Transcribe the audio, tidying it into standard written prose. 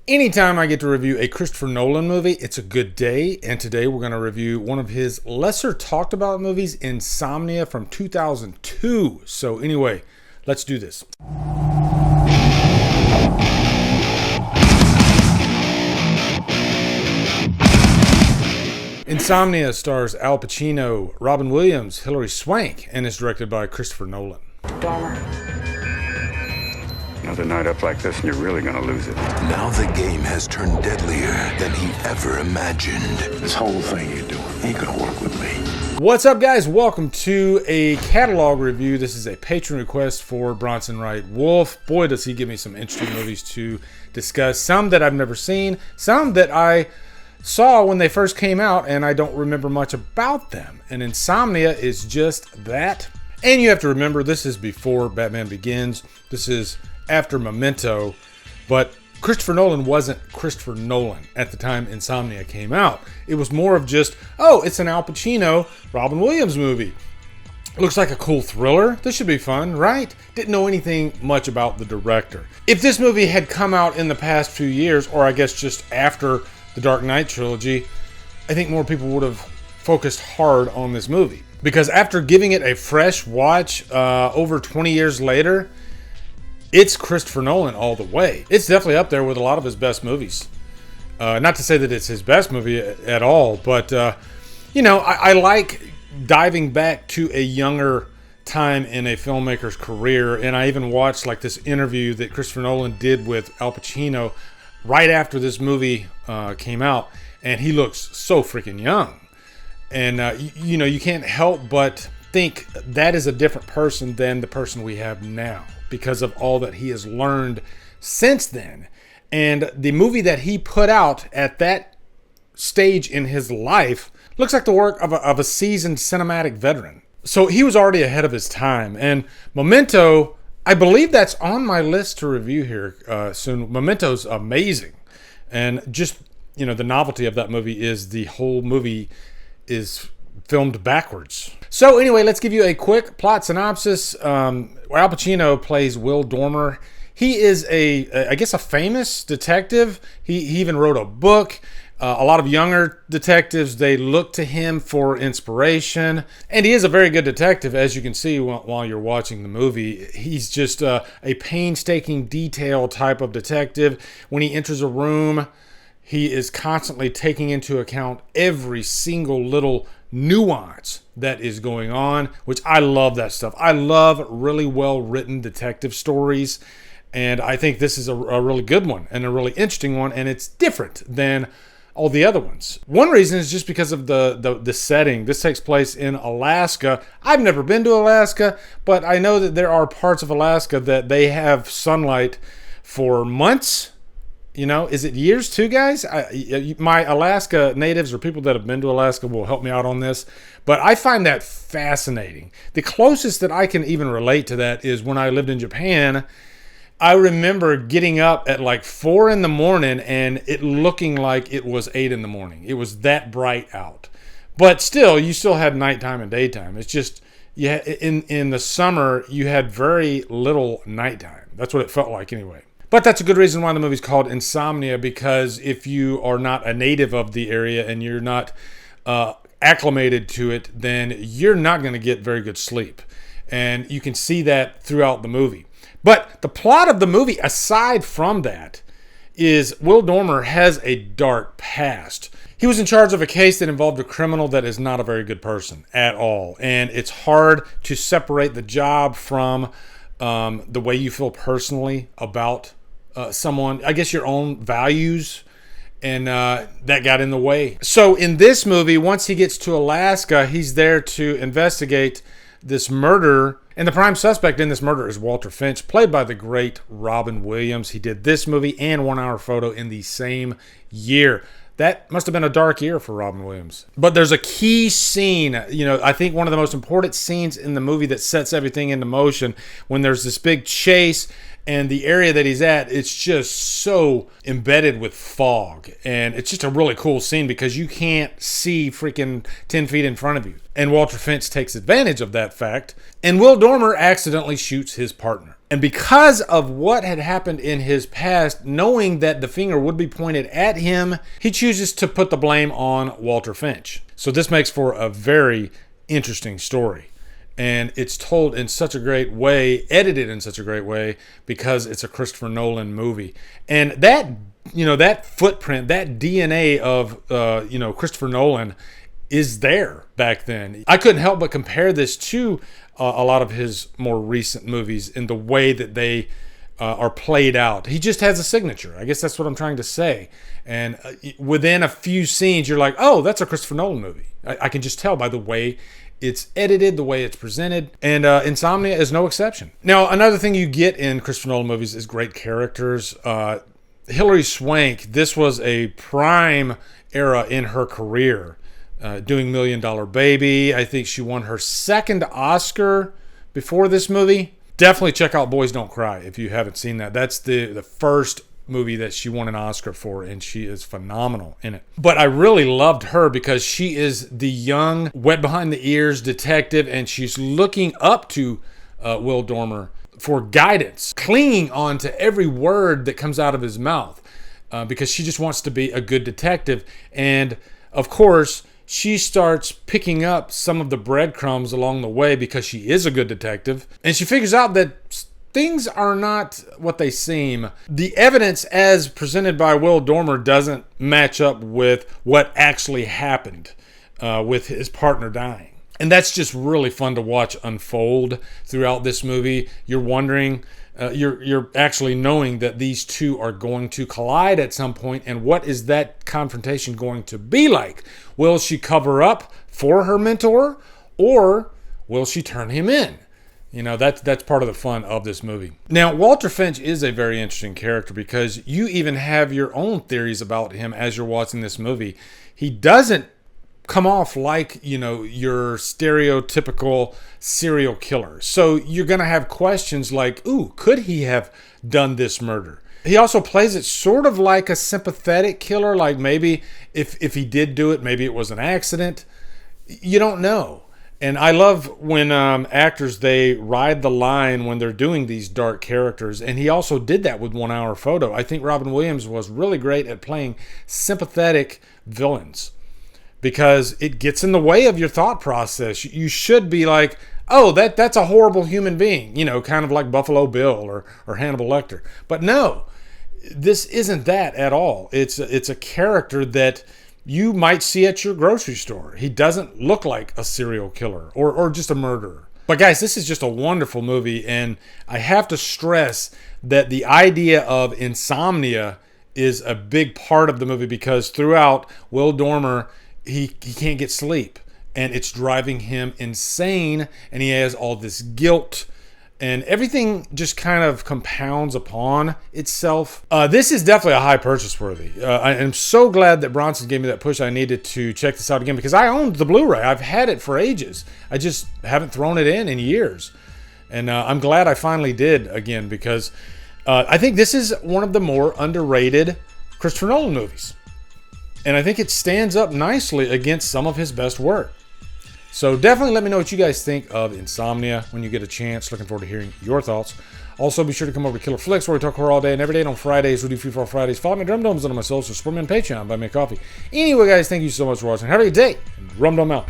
Anytime I get to review a Christopher Nolan movie, it's a good day. And today we're going to review one of his lesser talked about movies, Insomnia from 2002. So anyway, let's do this. Insomnia stars Al Pacino, Robin Williams, Hilary Swank, and is directed by Christopher Nolan. Dormer. Another night up like this and you're really gonna lose it. Now the game has turned deadlier than he ever imagined. This whole thing you're doing ain't gonna work with me. What's up, guys? Welcome to a catalog review. This is a patron request for Bronson Wright Wolf. Boy, does he give me some interesting movies to discuss. Some that I've never seen, some that I saw when they first came out and I don't remember much about them. And Insomnia is just that. And you have to remember, this is before Batman Begins. This is after Memento, but Christopher Nolan wasn't Christopher Nolan at the time Insomnia came out. It was more of just, oh, it's an Al Pacino, Robin Williams movie. Looks like a cool thriller. This should be fun, right? Didn't know anything much about the director. If this movie had come out in the past few years, or I guess just after the Dark Knight trilogy, I think more people would have focused hard on this movie. Because after giving it a fresh watch over 20 years later, it's Christopher Nolan all the way. It's definitely up there with a lot of his best movies. Not to say that it's his best movie at all, but, I like diving back to a younger time in a filmmaker's career. And I even watched like this interview that Christopher Nolan did with Al Pacino right after this movie came out. And he looks so freaking young. And, you can't help but think that is a different person than the person we have now, because of all that he has learned since then. And the movie that he put out at that stage in his life looks like the work of a seasoned cinematic veteran. So he was already ahead of his time. And Memento, I believe that's on my list to review here soon. Memento's amazing. And just, the novelty of that movie is the whole movie is filmed backwards. So anyway, let's give you a quick plot synopsis. Al Pacino plays Will Dormer. He is I guess a famous detective. He even wrote a book. A lot of younger detectives, they look to him for inspiration. And he is a very good detective, as you can see while you're watching the movie. He's just a painstaking detail type of detective. When he enters a room, he is constantly taking into account every single little nuance that is going on, which I love that stuff. I love really well-written detective stories, and I think this is a really good one and a really interesting one, and it's different than all the other ones. One reason is just because of the setting. This takes place in Alaska. I've never been to Alaska, but I know that there are parts of Alaska that they have sunlight for months. Is it years too, guys? My Alaska natives or people that have been to Alaska will help me out on this, but I find that fascinating. The closest that I can even relate to that is when I lived in Japan. I remember getting up at like 4 a.m. and it looking like it was 8 a.m. It was that bright out. But still, you still had nighttime and daytime. It's just, in the summer, you had very little nighttime. That's what it felt like anyway. But that's a good reason why the movie's called Insomnia, because if you are not a native of the area and you're not acclimated to it, then you're not going to get very good sleep. And you can see that throughout the movie. But the plot of the movie, aside from that, is Will Dormer has a dark past. He was in charge of a case that involved a criminal that is not a very good person at all. And it's hard to separate the job from the way you feel personally about someone, I guess your own values, and that got in the way. So in this movie, once he gets to Alaska, he's there to investigate this murder, and the prime suspect in this murder is Walter Finch, played by the great Robin Williams. He did this movie and 1 Hour Photo in the same year. That must have been a dark year for Robin Williams. But there's a key scene, I think one of the most important scenes in the movie that sets everything into motion, when there's this big chase And the area that he's at, it's just so embedded with fog. And it's just a really cool scene because you can't see freaking 10 feet in front of you. And Walter Finch takes advantage of that fact. And Will Dormer accidentally shoots his partner. And because of what had happened in his past, knowing that the finger would be pointed at him, he chooses to put the blame on Walter Finch. So this makes for a very interesting story. And it's told in such a great way, edited in such a great way, because it's a Christopher Nolan movie. And that, that footprint, that DNA of, Christopher Nolan is there back then. I couldn't help but compare this to a lot of his more recent movies in the way that they are played out. He just has a signature. I guess that's what I'm trying to say. And within a few scenes, you're like, oh, that's a Christopher Nolan movie. I can just tell by the way it's edited, the way it's presented, and Insomnia is no exception. Now, another thing you get in Christopher Nolan movies is great characters. Hilary Swank, this was a prime era in her career, doing $1 Million Baby. I think she won her second Oscar before this movie. Definitely check out Boys Don't Cry if you haven't seen that. That's the first movie that she won an Oscar for, and she is phenomenal in it. But I really loved her because she is the young, wet behind the ears detective, and she's looking up to Will Dormer for guidance, clinging on to every word that comes out of his mouth because she just wants to be a good detective. And of course, she starts picking up some of the breadcrumbs along the way because she is a good detective, and she figures out that things are not what they seem. The evidence as presented by Will Dormer doesn't match up with what actually happened with his partner dying. And that's just really fun to watch unfold throughout this movie. You're wondering, you're actually knowing that these two are going to collide at some point, and what is that confrontation going to be like? Will she cover up for her mentor, or will she turn him in? That's part of the fun of this movie. Now, Walter Finch is a very interesting character because you even have your own theories about him as you're watching this movie. He doesn't come off like, your stereotypical serial killer. So you're going to have questions like, ooh, could he have done this murder? He also plays it sort of like a sympathetic killer, like maybe if he did do it, maybe it was an accident. You don't know. And I love when actors, they ride the line when they're doing these dark characters. And he also did that with 1 Hour Photo. I think Robin Williams was really great at playing sympathetic villains because it gets in the way of your thought process. You should be like, oh, that's a horrible human being, kind of like Buffalo Bill or Hannibal Lecter. But no, this isn't that at all. It's a character that you might see at your grocery store. He doesn't look like a serial killer or just a murderer. But guys, this is just a wonderful movie, and I have to stress that the idea of insomnia is a big part of the movie because throughout, Will Dormer, he can't get sleep, and it's driving him insane, and he has all this guilt, and everything just kind of compounds upon itself. This is definitely a high purchase worthy. I am so glad that Bronson gave me that push I needed to check this out again because I owned the Blu-ray. I've had it for ages. I just haven't thrown it in years. And I'm glad I finally did again because I think this is one of the more underrated Christopher Nolan movies. And I think it stands up nicely against some of his best work. So definitely let me know what you guys think of Insomnia when you get a chance. Looking forward to hearing your thoughts. Also, be sure to come over to Killer Flicks where we talk horror all day and every day. And on Fridays, we do Free For All Fridays. Follow me at Drumdums on my social. Support me on Patreon. Buy me a coffee. Anyway, guys, thank you so much for watching. Have a good day. And Drumdum out.